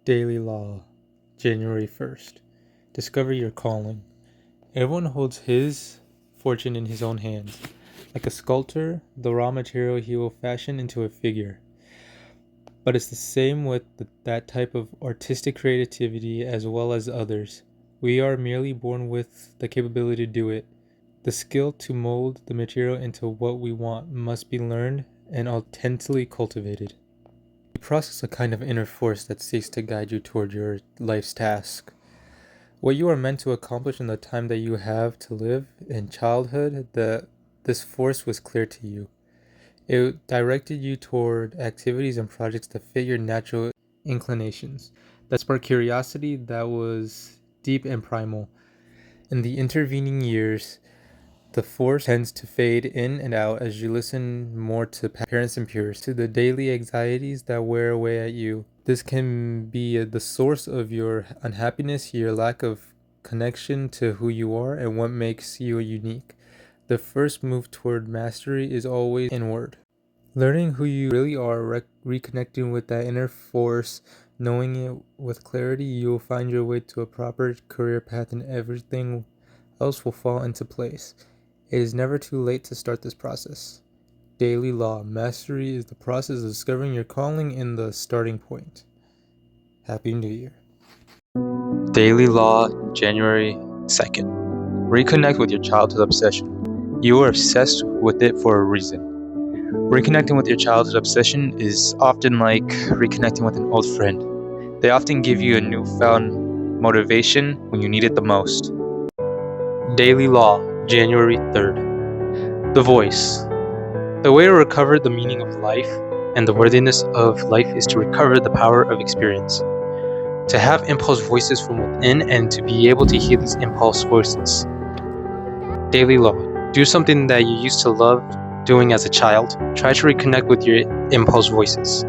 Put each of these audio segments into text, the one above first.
Daily Law, January 1st. Discover your calling. Everyone holds his fortune in his own hands. Like a sculptor, the raw material he will fashion into a figure. But it's the same with that type of artistic creativity as well as others. We are merely born with the capability to do it. The skill to mold the material into what we want must be learned and authentically cultivated. You process a kind of inner force that seeks to guide you toward your life's task. What you are meant to accomplish in the time that you have to live in childhood, this force was clear to you. It directed you toward activities and projects that fit your natural inclinations, that sparked curiosity that was deep and primal. In the intervening years, the force tends to fade in and out as you listen more to parents and peers, to the daily anxieties that wear away at you. This can be the source of your unhappiness, your lack of connection to who you are and what makes you unique. The first move toward mastery is always inward. Learning who you really are, reconnecting with that inner force, knowing it with clarity, you will find your way to a proper career path and everything else will fall into place. It is never too late to start this process. Daily Law. Mastery is the process of discovering your calling and the starting point. Happy New Year. Daily Law, January 2nd. Reconnect with your childhood obsession. You are obsessed with it for a reason. Reconnecting with your childhood obsession is often like reconnecting with an old friend. They often give you a newfound motivation when you need it the most. Daily Law, January 3rd. The voice. The way to recover the meaning of life and the worthiness of life is to recover the power of experience. To have impulse voices from within and to be able to hear these impulse voices. Daily Law. Do something that you used to love doing as a child. Try to reconnect with your impulse voices.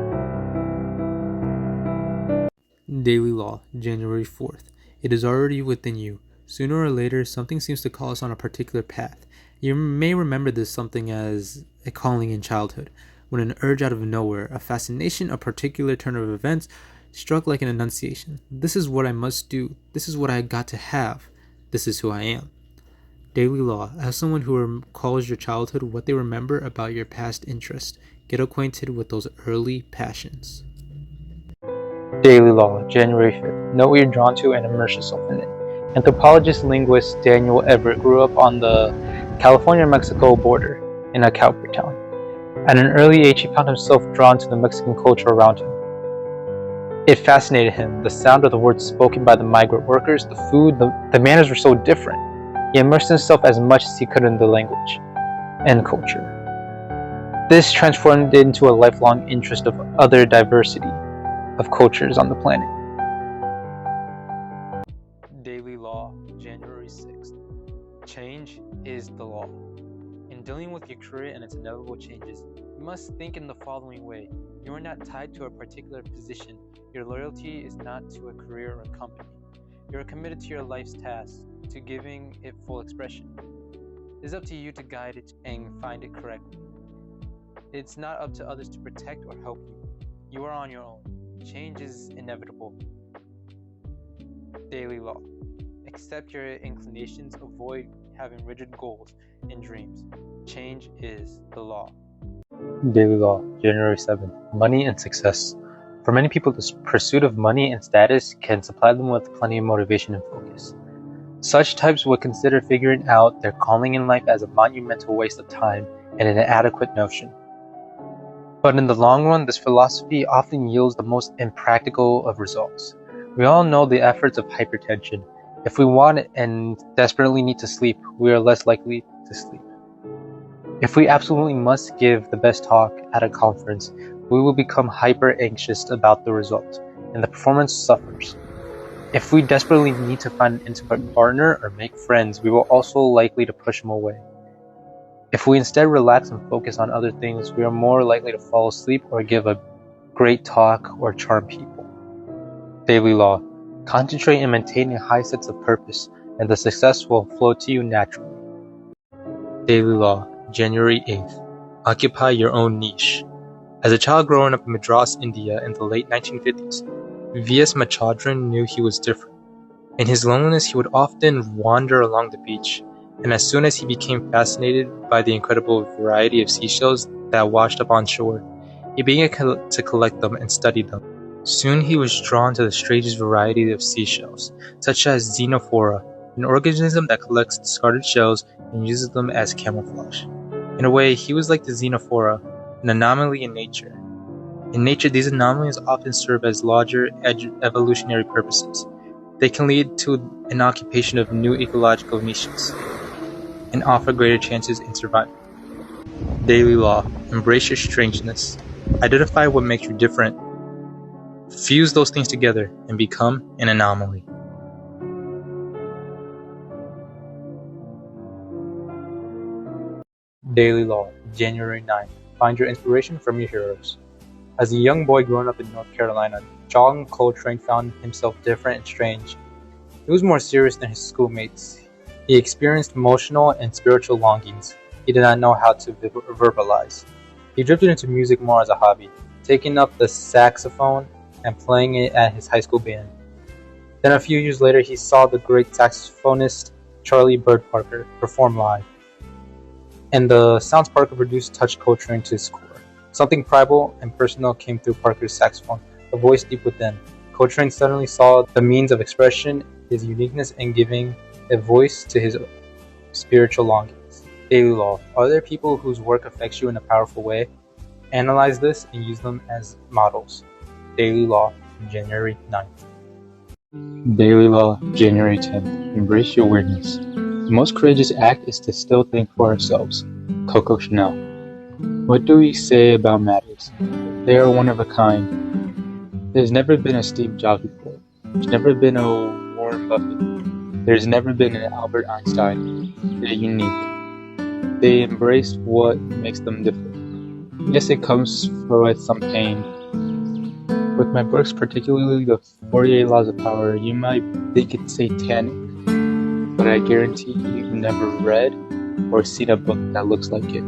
Daily Law, January 4th. It is already within you. Sooner or later, something seems to call us on a particular path. You may remember this something as a calling in childhood, when an urge out of nowhere, a fascination, a particular turn of events, struck like an annunciation. This is what I must do. This is what I got to have. This is who I am. Daily Law. As someone who recalls your childhood, what they remember about your past interest. Get acquainted with those early passions. Daily Law, January 5th. Know what you're drawn to and immerse yourself in it. Anthropologist linguist Daniel Everett grew up on the California-Mexico border in a cowboy town. At an early age, he found himself drawn to the Mexican culture around him. It fascinated him. The sound of the words spoken by the migrant workers, the food, the manners were so different. He immersed himself as much as he could in the language and culture. This transformed into a lifelong interest of other diversity of cultures on the planet. Daily Law, January 6th. Change is the law. In dealing with your career and its inevitable changes, you must think in the following way. You are not tied to a particular position. Your loyalty is not to a career or a company. You are committed to your life's task, to giving it full expression. It is up to you to guide it and find it correctly. It's not up to others to protect or help you. You are on your own. Change is inevitable. Daily Law. Accept your inclinations. Avoid having rigid goals and dreams. Change is the law. Daily Law, January 7th. Money and success. For many people, the pursuit of money and status can supply them with plenty of motivation and focus. Such types would consider figuring out their calling in life as a monumental waste of time and an inadequate notion. But in the long run, this philosophy often yields the most impractical of results. We all know the efforts of hypertension. If we want it and desperately need to sleep, we are less likely to sleep. If we absolutely must give the best talk at a conference, we will become hyper anxious about the result, and the performance suffers. If we desperately need to find an intimate partner or make friends, we will also likely to push them away. If we instead relax and focus on other things, we are more likely to fall asleep or give a great talk or charm people. Daily Law. Concentrate in maintaining a high sense of purpose, and the success will flow to you naturally. Daily Law, January 8th. Occupy your own niche. As a child growing up in Madras, India in the late 1950s, V.S. Machadran knew he was different. In his loneliness, he would often wander along the beach, and as soon as he became fascinated by the incredible variety of seashells that washed up on shore, he began to collect them and study them. Soon he was drawn to the strangest variety of seashells, such as Xenophora, an organism that collects discarded shells and uses them as camouflage. In a way, he was like the Xenophora, an anomaly in nature. In nature, these anomalies often serve as larger evolutionary purposes. They can lead to an occupation of new ecological niches and offer greater chances in survival. Daily law: embrace your strangeness. Identify what makes you different. Fuse those things together and become an anomaly. Daily Law, January 9. Find your inspiration from your heroes. As a young boy growing up in North Carolina, John Coltrane found himself different and strange. He was more serious than his schoolmates. He experienced emotional and spiritual longings he did not know how to verbalize. He drifted into music more as a hobby, taking up the saxophone and playing it at his high school band. Then a few years later, he saw the great saxophonist Charlie Bird Parker perform live. And the sounds Parker produced touched Coltrane to his core. Something tribal and personal came through Parker's saxophone, a voice deep within. Coltrane suddenly saw the means of expression, his uniqueness in giving a voice to his spiritual longings. Daily Law: are there people whose work affects you in a powerful way? Analyze this and use them as models. Daily Law, January 9th. Daily Law, January 10th. Embrace your weirdness. The most courageous act is to still think for ourselves. Coco Chanel. What do we say about matters? They are one of a kind. There's never been a Steve Jobs before. There's never been a Warren Buffett. There's never been an Albert Einstein. They're unique. They embrace what makes them different. Yes, it comes with some pain. With my books, particularly the 48 Laws of Power, you might think it's satanic, but I guarantee you've never read or seen a book that looks like it.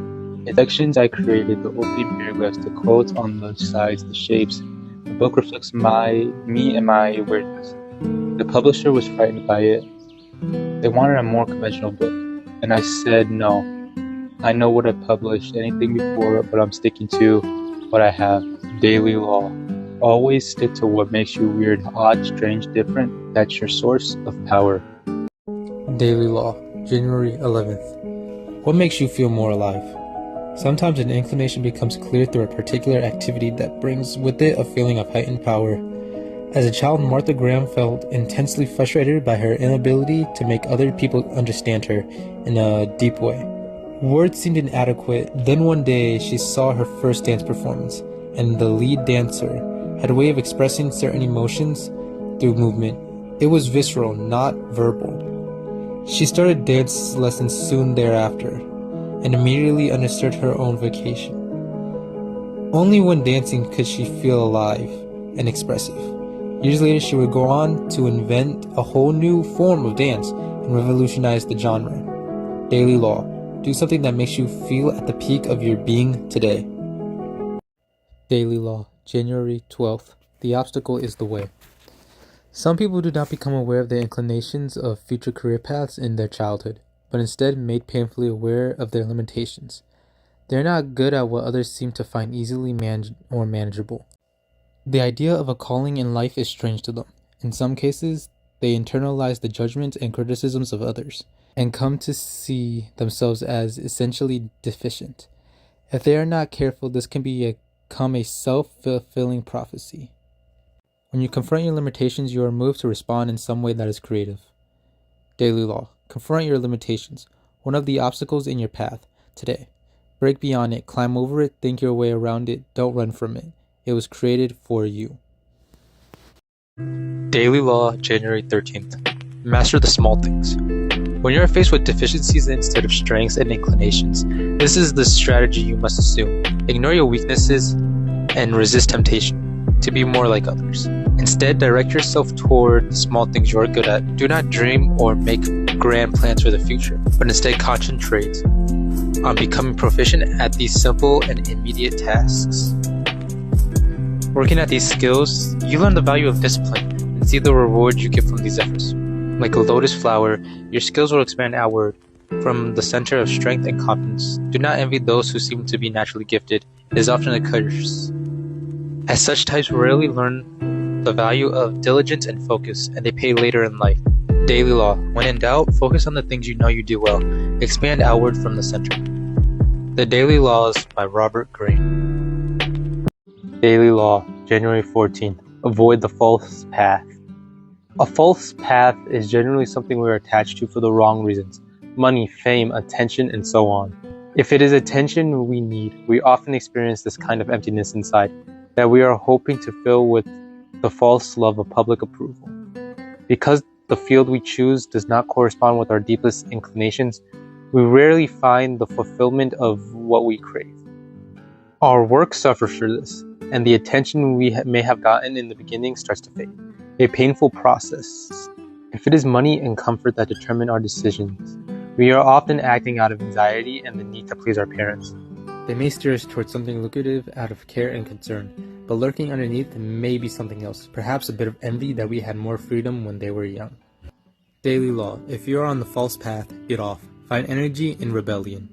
In sections I created the opening paragraphs, the quotes on the sides, the shapes. The book reflects me and my weirdness. The publisher was frightened by it. They wanted a more conventional book, and I said no. I know what I've published, anything before, but I'm sticking to what I have. Daily Law. Always stick to what makes you weird, odd, strange, different. That's your source of power. Daily Law, January 11th. What makes you feel more alive? Sometimes an inclination becomes clear through a particular activity that brings with it a feeling of heightened power. As a child, Martha Graham felt intensely frustrated by her inability to make other people understand her in a deep way. Words seemed inadequate. Then one day, she saw her first dance performance, and the lead dancer had a way of expressing certain emotions through movement. It was visceral, not verbal. She started dance lessons soon thereafter, and immediately understood her own vocation. Only when dancing could she feel alive and expressive. Years later, she would go on to invent a whole new form of dance and revolutionize the genre. Daily Law. Do something that makes you feel at the peak of your being today. Daily Law, January 12th. The obstacle is the way. Some people do not become aware of their inclinations of future career paths in their childhood, but instead made painfully aware of their limitations. They are not good at what others seem to find easily manageable. The idea of a calling in life is strange to them. In some cases, they internalize the judgments and criticisms of others, and come to see themselves as essentially deficient. If they are not careful, this can become a self-fulfilling prophecy. When you confront your limitations, you are moved to respond in some way that is creative. Daily Law. Confront your limitations, one of the obstacles in your path, today. Break beyond it, climb over it, think your way around it, don't run from it. It was created for you. Daily Law, January 13th. Master the small things. When you are faced with deficiencies instead of strengths and inclinations, this is the strategy you must assume. Ignore your weaknesses and resist temptation to be more like others. Instead, direct yourself toward the small things you are good at. Do not dream or make grand plans for the future, but instead concentrate on becoming proficient at these simple and immediate tasks. Working at these skills, you learn the value of discipline and see the reward you get from these efforts. Like a lotus flower, your skills will expand outward from the center of strength and confidence. Do not envy those who seem to be naturally gifted. It is often a curse, as such types rarely learn the value of diligence and focus, and they pay later in life. Daily law. When in doubt, focus on the things you know you do well. Expand outward from the center. The Daily Laws by Robert Greene. Daily Law, January 14th. Avoid the false path. A false path is generally something we are attached to for the wrong reasons. Money, fame, attention, and so on. If it is attention we need, we often experience this kind of emptiness inside that we are hoping to fill with the false love of public approval. Because the field we choose does not correspond with our deepest inclinations, we rarely find the fulfillment of what we crave. Our work suffers for this, and the attention we may have gotten in the beginning starts to fade. A painful process. If it is money and comfort that determine our decisions, we are often acting out of anxiety and the need to please our parents. They may steer us towards something lucrative out of care and concern, but lurking underneath may be something else, perhaps a bit of envy that we had more freedom when they were young. Daily law. If you are on the false path, get off. Find energy in rebellion.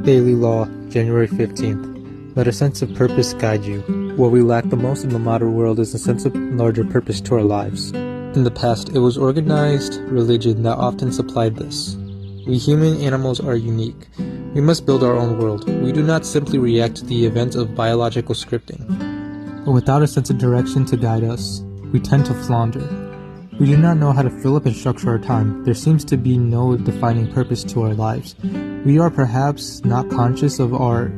Daily law, January 15th. Let a sense of purpose guide you. What we lack the most in the modern world is a sense of larger purpose to our lives. In the past, it was organized religion that often supplied this. We human animals are unique. We must build our own world. We do not simply react to the events of biological scripting. But without a sense of direction to guide us, we tend to flounder. We do not know how to fill up and structure our time. There seems to be no defining purpose to our lives. We are perhaps not conscious of our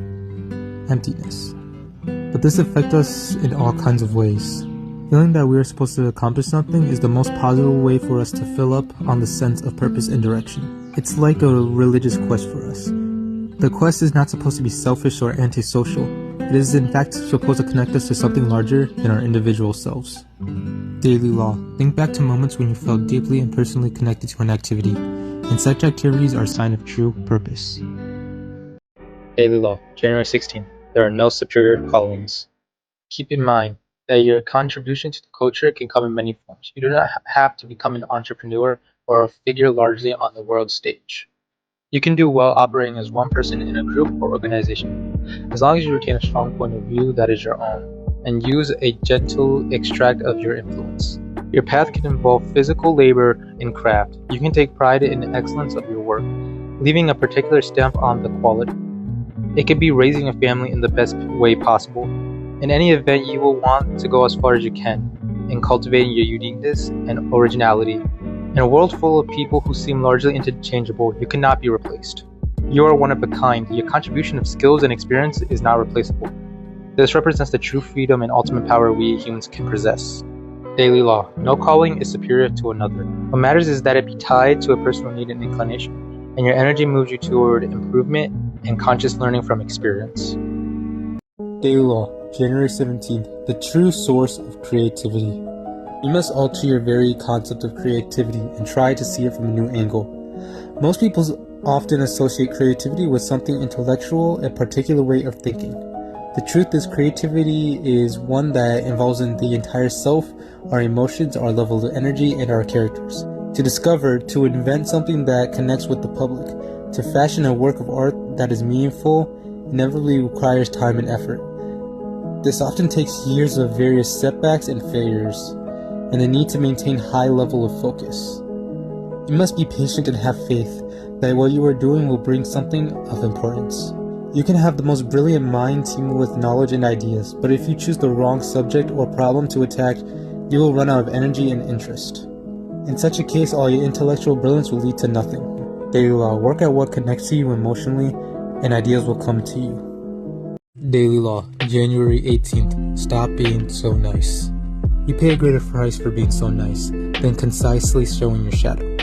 emptiness. But this affects us in all kinds of ways. Feeling that we are supposed to accomplish something is the most positive way for us to fill up on the sense of purpose and direction. It's like a religious quest for us. The quest is not supposed to be selfish or antisocial. It is in fact supposed to connect us to something larger than our individual selves. Daily law. Think back to moments when you felt deeply and personally connected to an activity, and such activities are a sign of true purpose. Daily law, January 16th. There are no superior callings. Keep in mind that your contribution to the culture can come in many forms. You do not have to become an entrepreneur or a figure largely on the world stage. You can do well operating as one person in a group or organization, as long as you retain a strong point of view that is your own, and use a gentle extract of your influence. Your path can involve physical labor and craft. You can take pride in the excellence of your work, leaving a particular stamp on the quality. It could be raising a family in the best way possible. In any event, you will want to go as far as you can in cultivating your uniqueness and originality. In a world full of people who seem largely interchangeable, you cannot be replaced. You are one of a kind. Your contribution of skills and experience is not replaceable. This represents the true freedom and ultimate power we humans can possess. Daily law. No calling is superior to another. What matters is that it be tied to a personal need and inclination, and your energy moves you toward improvement and conscious learning from experience. Daily law, January 17th. The true source of creativity. You must alter your very concept of creativity and try to see it from a new angle. Most people often associate creativity with something intellectual, a particular way of thinking. The truth is, creativity is one that involves in the entire self, our emotions, our level of energy, and our characters. To discover, to invent something that connects with the public, to fashion a work of art that is meaningful, inevitably requires time and effort. This often takes years of various setbacks and failures, and the need to maintain high level of focus. You must be patient and have faith that what you are doing will bring something of importance. You can have the most brilliant mind teeming with knowledge and ideas, but if you choose the wrong subject or problem to attack, you will run out of energy and interest. In such a case, all your intellectual brilliance will lead to nothing. Daily law. Work at what connects to you emotionally, and ideas will come to you. Daily law, January 18th. Stop being so nice. You pay a greater price for being so nice than concisely showing your shadow.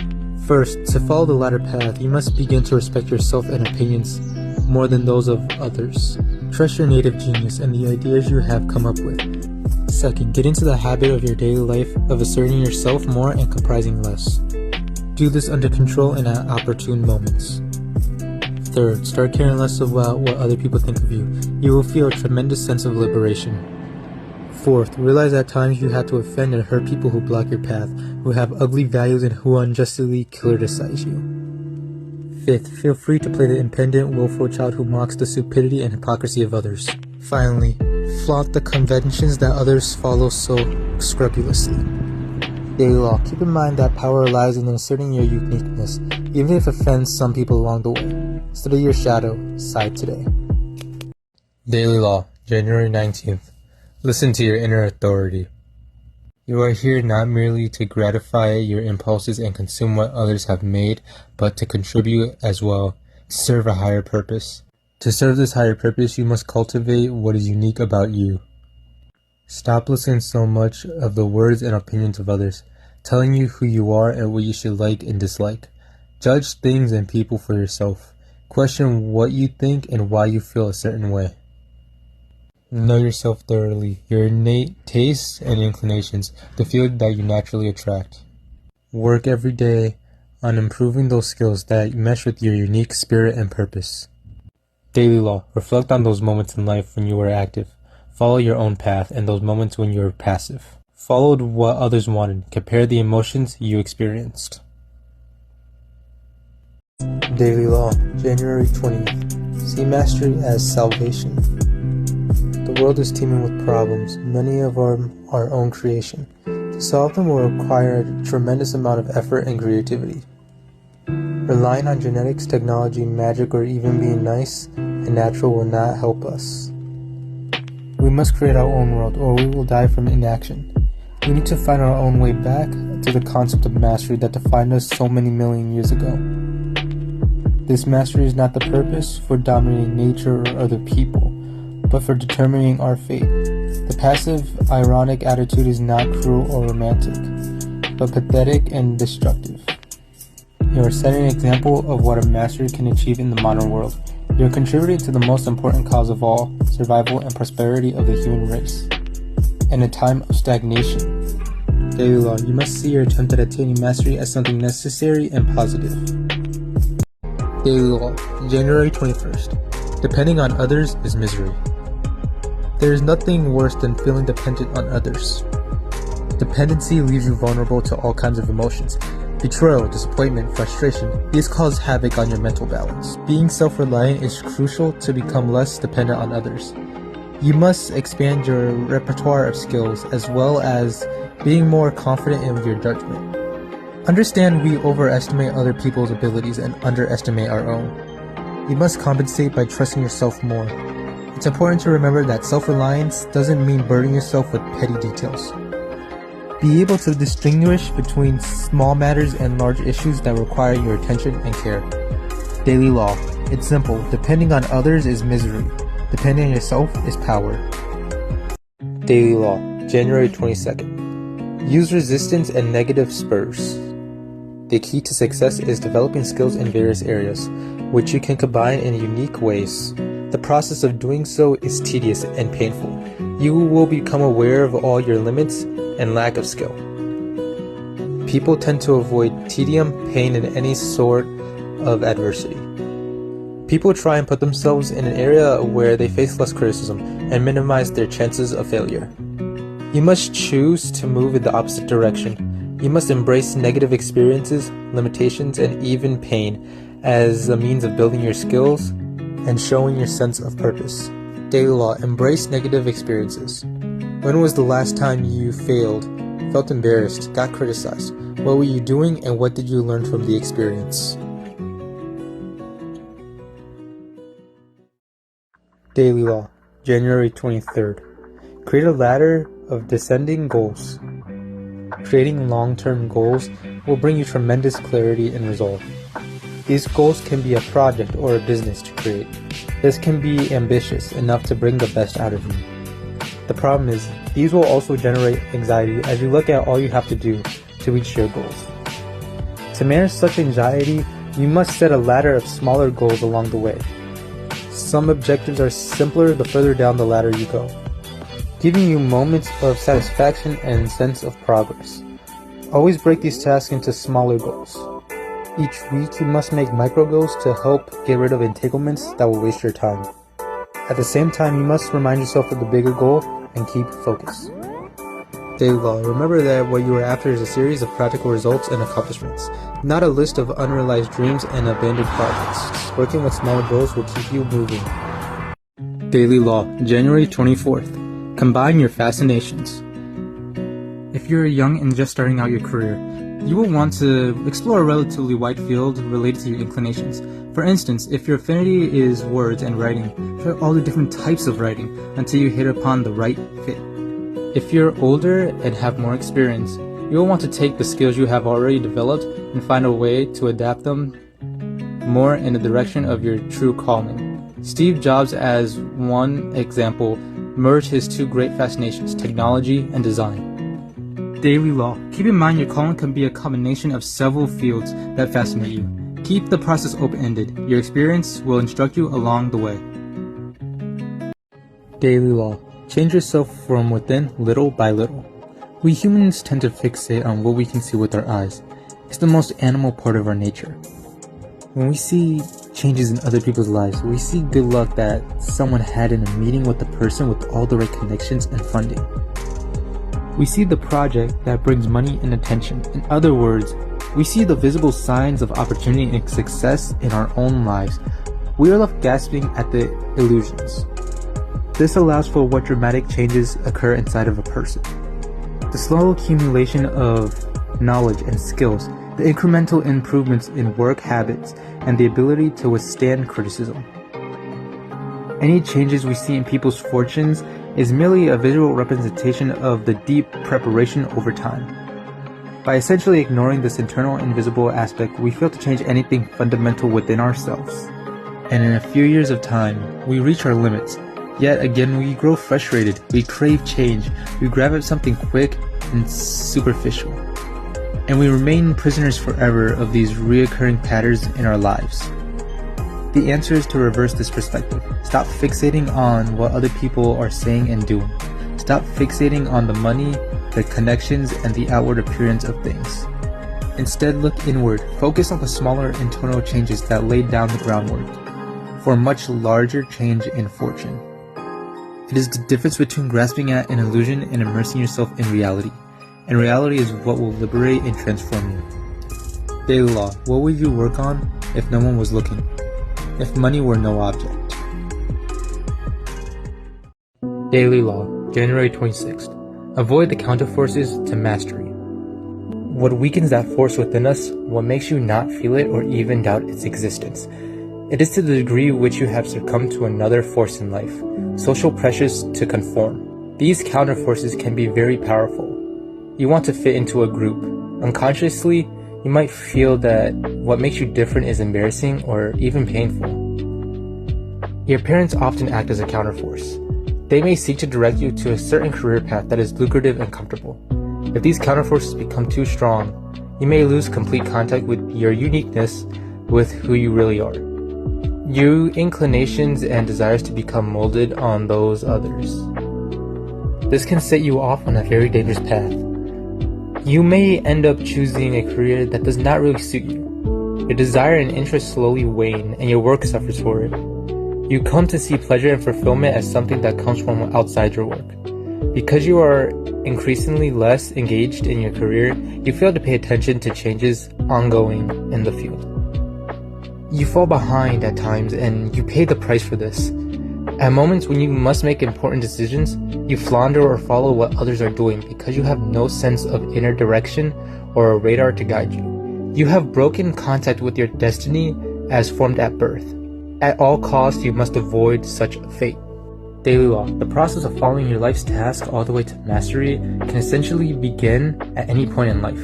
First, to follow the latter path, you must begin to respect yourself and opinions more than those of others. Trust your native genius and the ideas you have come up with. Second, get into the habit of your daily life of asserting yourself more and comprising less. Do this under control and at opportune moments. Third, start caring less about what other people think of you. You will feel a tremendous sense of liberation. Fourth, realize at times you have to offend and hurt people who block your path, who have ugly values and who unjustly criticize you. Fifth, feel free to play the independent, willful child who mocks the stupidity and hypocrisy of others. Finally, flaunt the conventions that others follow so scrupulously. Daily Law, keep in mind that power lies in asserting your uniqueness, even if it offends some people along the way. Study your shadow side today. Daily Law, January 19th. Listen to your inner authority. You are here not merely to gratify your impulses and consume what others have made, but to contribute as well, to serve a higher purpose. To serve this higher purpose, you must cultivate what is unique about you. Stop listening so much of the words and opinions of others, telling you who you are and what you should like and dislike. Judge things and people for yourself. Question what you think and why you feel a certain way. Know yourself thoroughly, your innate tastes and inclinations, the field that you naturally attract. Work every day on improving those skills that mesh with your unique spirit and purpose. Daily Law, reflect on those moments in life when you were active. Follow your own path and those moments when you were passive. Followed what others wanted. Compare the emotions you experienced. Daily Law, January 20th. See mastery as salvation. The world is teeming with problems, many of our own creation. To solve them will require a tremendous amount of effort and creativity. Relying on genetics, technology, magic, or even being nice and natural will not help us. We must create our own world, or we will die from inaction. We need to find our own way back to the concept of mastery that defined us so many million years ago. This mastery is not the purpose for dominating nature or other people, but for determining our fate. The passive, ironic attitude is not cruel or romantic, but pathetic and destructive. You are setting an example of what a master can achieve in the modern world. You are contributing to the most important cause of all, survival and prosperity of the human race. In a time of stagnation, Daily Law, you must see your attempt at attaining mastery as something necessary and positive. Daily Law, January 21st. Depending on others is misery. There is nothing worse than feeling dependent on others. Dependency leaves you vulnerable to all kinds of emotions. Betrayal, disappointment, frustration, these cause havoc on your mental balance. Being self-reliant is crucial to become less dependent on others. You must expand your repertoire of skills as well as being more confident in your judgment. Understand we overestimate other people's abilities and underestimate our own. You must compensate by trusting yourself more. It's important to remember that self-reliance doesn't mean burdening yourself with petty details. Be able to distinguish between small matters and large issues that require your attention and care. Daily Law. It's simple. Depending on others is misery. Depending on yourself is power. Daily Law, January 22nd. Use resistance and negative spurs. The key to success is developing skills in various areas, which you can combine in unique ways. The process of doing so is tedious and painful. You will become aware of all your limits and lack of skill. People tend to avoid tedium, pain, and any sort of adversity. People try and put themselves in an area where they face less criticism and minimize their chances of failure. You must choose to move in the opposite direction. You must embrace negative experiences, limitations, and even pain as a means of building your skills and showing your sense of purpose. Daily Law, embrace negative experiences. When was the last time you failed, felt embarrassed, got criticized? What were you doing and what did you learn from the experience? Daily Law, January 23rd. Create a ladder of descending goals. Creating long-term goals will bring you tremendous clarity and resolve. These goals can be a project or a business to create. This can be ambitious enough to bring the best out of you. The problem is, these will also generate anxiety as you look at all you have to do to reach your goals. To manage such anxiety, you must set a ladder of smaller goals along the way. Some objectives are simpler the further down the ladder you go, giving you moments of satisfaction and sense of progress. Always break these tasks into smaller goals. Each week you must make micro goals to help get rid of entanglements that will waste your time. At the same time, you must remind yourself of the bigger goal and keep focus. Daily Law. Remember that what you are after is a series of practical results and accomplishments, not a list of unrealized dreams and abandoned projects. Working with smaller goals will keep you moving. Daily Law, January 24th. Combine your fascinations. If you're young and just starting out your career, you will want to explore a relatively wide field related to your inclinations. For instance, if your affinity is words and writing, try all the different types of writing until you hit upon the right fit. If you're older and have more experience, you will want to take the skills you have already developed and find a way to adapt them more in the direction of your true calling. Steve Jobs, as one example, merged his two great fascinations, technology and design. Daily Law. Keep in mind your calling can be a combination of several fields that fascinate you. Keep the process open-ended. Your experience will instruct you along the way. Daily Law. Change yourself from within little by little. We humans tend to fixate on what we can see with our eyes. It's the most animal part of our nature. When we see changes in other people's lives, we see good luck that someone had in a meeting with the person with all the right connections and funding. We see the project that brings money and attention. In other words, we see the visible signs of opportunity and success in our own lives. We are left gasping at the illusions. This allows for what dramatic changes occur inside of a person. The slow accumulation of knowledge and skills, the incremental improvements in work habits, and the ability to withstand criticism. Any changes we see in people's fortunes is merely a visual representation of the deep preparation over time. By essentially ignoring this internal invisible aspect, we fail to change anything fundamental within ourselves. And in a few years of time, we reach our limits. Yet again, we grow frustrated, we crave change, we grab at something quick and superficial. And we remain prisoners forever of these reoccurring patterns in our lives. The answer is to reverse this perspective. Stop fixating on what other people are saying and doing. Stop fixating on the money, the connections, and the outward appearance of things. Instead, look inward. Focus on the smaller internal changes that laid down the groundwork for a much larger change in fortune. It is the difference between grasping at an illusion and immersing yourself in reality. And reality is what will liberate and transform you. Daily Law. What would you work on if no one was looking? If money were no object? Daily Law, January 26th. Avoid the counterforces to mastery. What weakens that force within us, what makes you not feel it or even doubt its existence? It is to the degree which you have succumbed to another force in life, social pressures to conform. These counterforces can be very powerful. You want to fit into a group. Unconsciously, you might feel that what makes you different is embarrassing or even painful. Your parents often act as a counterforce. They may seek to direct you to a certain career path that is lucrative and comfortable. If these counterforces become too strong, you may lose complete contact with your uniqueness, with who you really are. Your inclinations and desires to become molded on those others. This can set you off on a very dangerous path. You may end up choosing a career that does not really suit you. Your desire and interest slowly wane, and your work suffers for it. You come to see pleasure and fulfillment as something that comes from outside your work. Because you are increasingly less engaged in your career, you fail to pay attention to changes ongoing in the field. You fall behind at times, and you pay the price for this. At moments when you must make important decisions, you flounder or follow what others are doing because you have no sense of inner direction or a radar to guide you. You have broken contact with your destiny as formed at birth. At all costs, you must avoid such a fate. Daily Law. The process of following your life's task all the way to mastery can essentially begin at any point in life.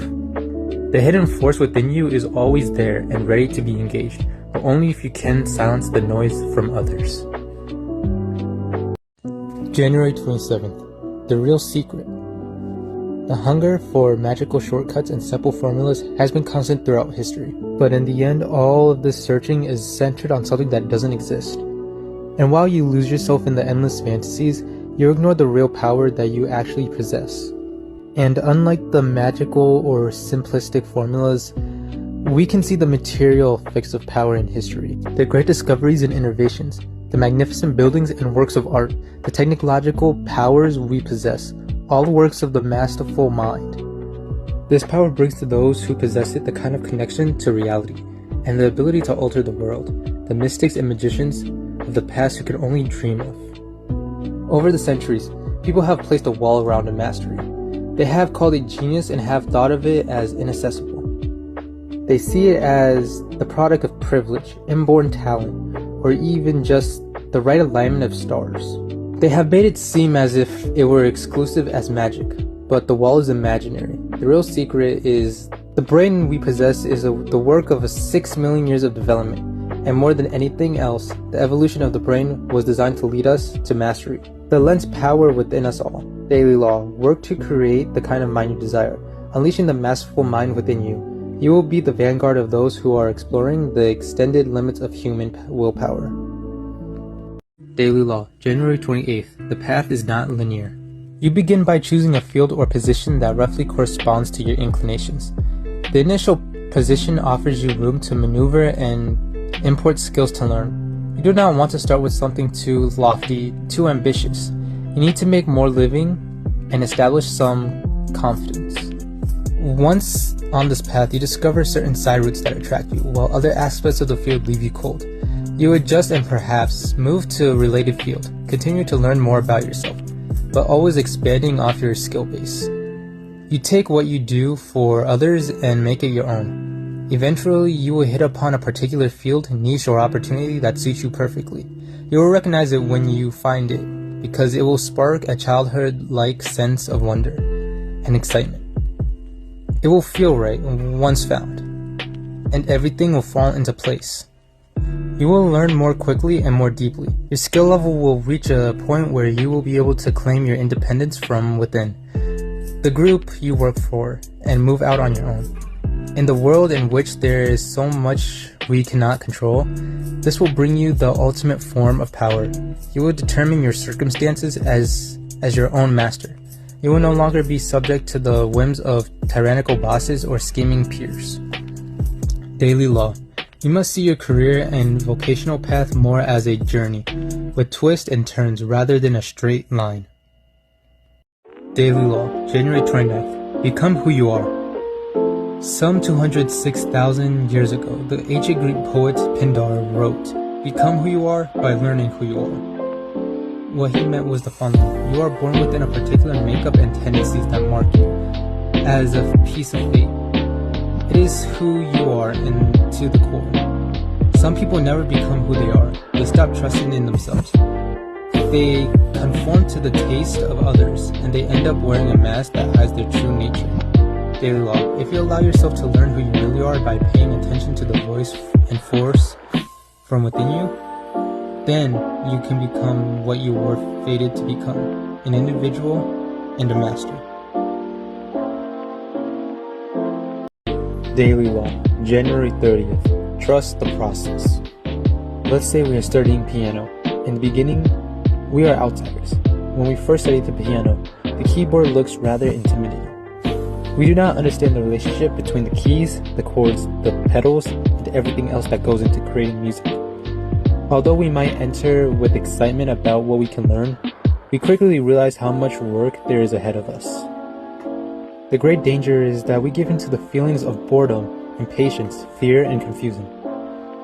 The hidden force within you is always there and ready to be engaged, but only if you can silence the noise from others. January 27th. The real secret. The hunger for magical shortcuts and simple formulas has been constant throughout history, but in the end, all of this searching is centered on something that doesn't exist. And while you lose yourself in the endless fantasies, you ignore the real power that you actually possess. And unlike the magical or simplistic formulas, we can see the material effects of power in history, the great discoveries and innovations, the magnificent buildings and works of art, the technological powers we possess. all works of the masterful mind. This power brings to those who possess it the kind of connection to reality and the ability to alter the world, the mystics and magicians of the past who could only dream of. Over the centuries, people have placed a wall around a mastery. They have called it genius and have thought of it as inaccessible. They see it as the product of privilege, inborn talent, or even just the right alignment of stars. They have made it seem as if it were exclusive as magic, but the wall is imaginary. The real secret is the brain we possess is the work of 6 million years of development, and more than anything else, the evolution of the brain was designed to lead us to mastery. The lens power within us all. Daily Law, work to create the kind of mind you desire, unleashing the masterful mind within you. You will be the vanguard of those who are exploring the extended limits of human willpower. Daily Law, January 28th. The path is not linear. You begin by choosing a field or position that roughly corresponds to your inclinations. The initial position offers you room to maneuver and import skills to learn. You do not want to start with something too lofty, too ambitious. You need to make more living and establish some confidence. Once on this path, you discover certain side routes that attract you, while other aspects of the field leave you cold. You adjust and perhaps move to a related field, continue to learn more about yourself, but always expanding off your skill base. You take what you do for others and make it your own. Eventually, you will hit upon a particular field, niche, or opportunity that suits you perfectly. You will recognize it when you find it, because it will spark a childhood-like sense of wonder and excitement. It will feel right once found, and everything will fall into place. You will learn more quickly and more deeply. Your skill level will reach a point where you will be able to claim your independence from within the group you work for and move out on your own. In the world in which there is so much we cannot control, this will bring you the ultimate form of power. You will determine your circumstances as your own master. You will no longer be subject to the whims of tyrannical bosses or scheming peers. Daily Law. You must see your career and vocational path more as a journey, with twists and turns rather than a straight line. Daily Law, January 29th. Become who you are. Some 206,000 years ago, the ancient Greek poet Pindar wrote, "Become who you are by learning who you are." What he meant was the following: you are born within a particular makeup and tendencies that mark you as a piece of fate. It is who you are and to the core. Some people never become who they are. They stop trusting in themselves. They conform to the taste of others, and they end up wearing a mask that hides their true nature. Daily Law. If you allow yourself to learn who you really are by paying attention to the voice and force from within you, then you can become what you were fated to become, an individual and a master. Daily Law, January 30th. Trust the process. Let's say we are studying piano. In the beginning, we are outsiders. When we first studied the piano, the keyboard looks rather intimidating. We do not understand the relationship between the keys, the chords, the pedals, and everything else that goes into creating music. Although we might enter with excitement about what we can learn, we quickly realize how much work there is ahead of us. The great danger is that we give in to the feelings of boredom, impatience, fear, and confusion.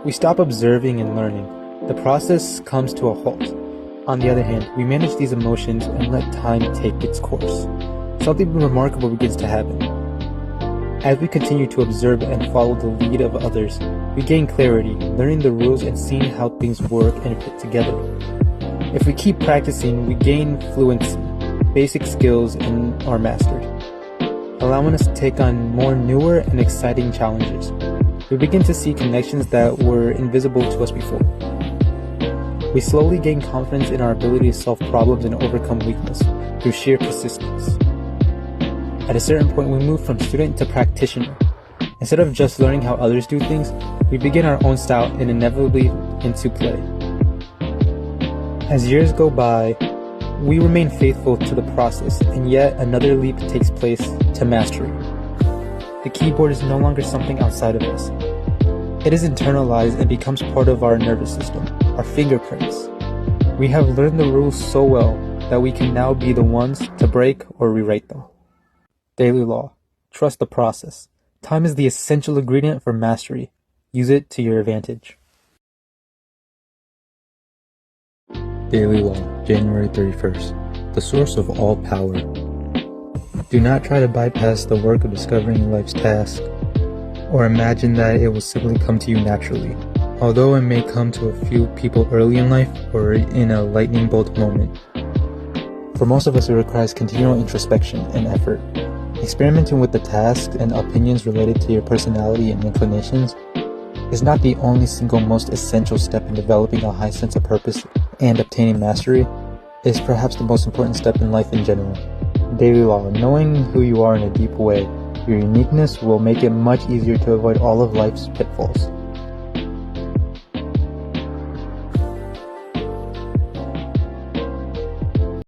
We stop observing and learning. The process comes to a halt. On the other hand, we manage these emotions and let time take its course. Something remarkable begins to happen. As we continue to observe and follow the lead of others, we gain clarity, learning the rules and seeing how things work and fit together. If we keep practicing, we gain fluency, basic skills, and are mastered, allowing us to take on more newer and exciting challenges. We begin to see connections that were invisible to us before. We slowly gain confidence in our ability to solve problems and overcome weakness through sheer persistence. At a certain point, we move from student to practitioner. Instead of just learning how others do things, we begin our own style and inevitably into play. As years go by, we remain faithful to the process, and yet another leap takes place to mastery. The keyboard is no longer something outside of us. It is internalized and becomes part of our nervous system, our fingerprints. We have learned the rules so well that we can now be the ones to break or rewrite them. Daily Law. Trust the process. Time is the essential ingredient for mastery. Use it to your advantage. Daily Law, January 31st. The source of all power. Do not try to bypass the work of discovering life's task, or imagine that it will simply come to you naturally. Although it may come to a few people early in life or in a lightning bolt moment, for most of us it requires continual introspection and effort. Experimenting with the tasks and opinions related to your personality and inclinations is not the only single most essential step in developing a high sense of purpose and obtaining mastery. It is perhaps the most important step in life in general. Daily Law. Knowing who you are in a deep way, your uniqueness will make it much easier to avoid all of life's pitfalls.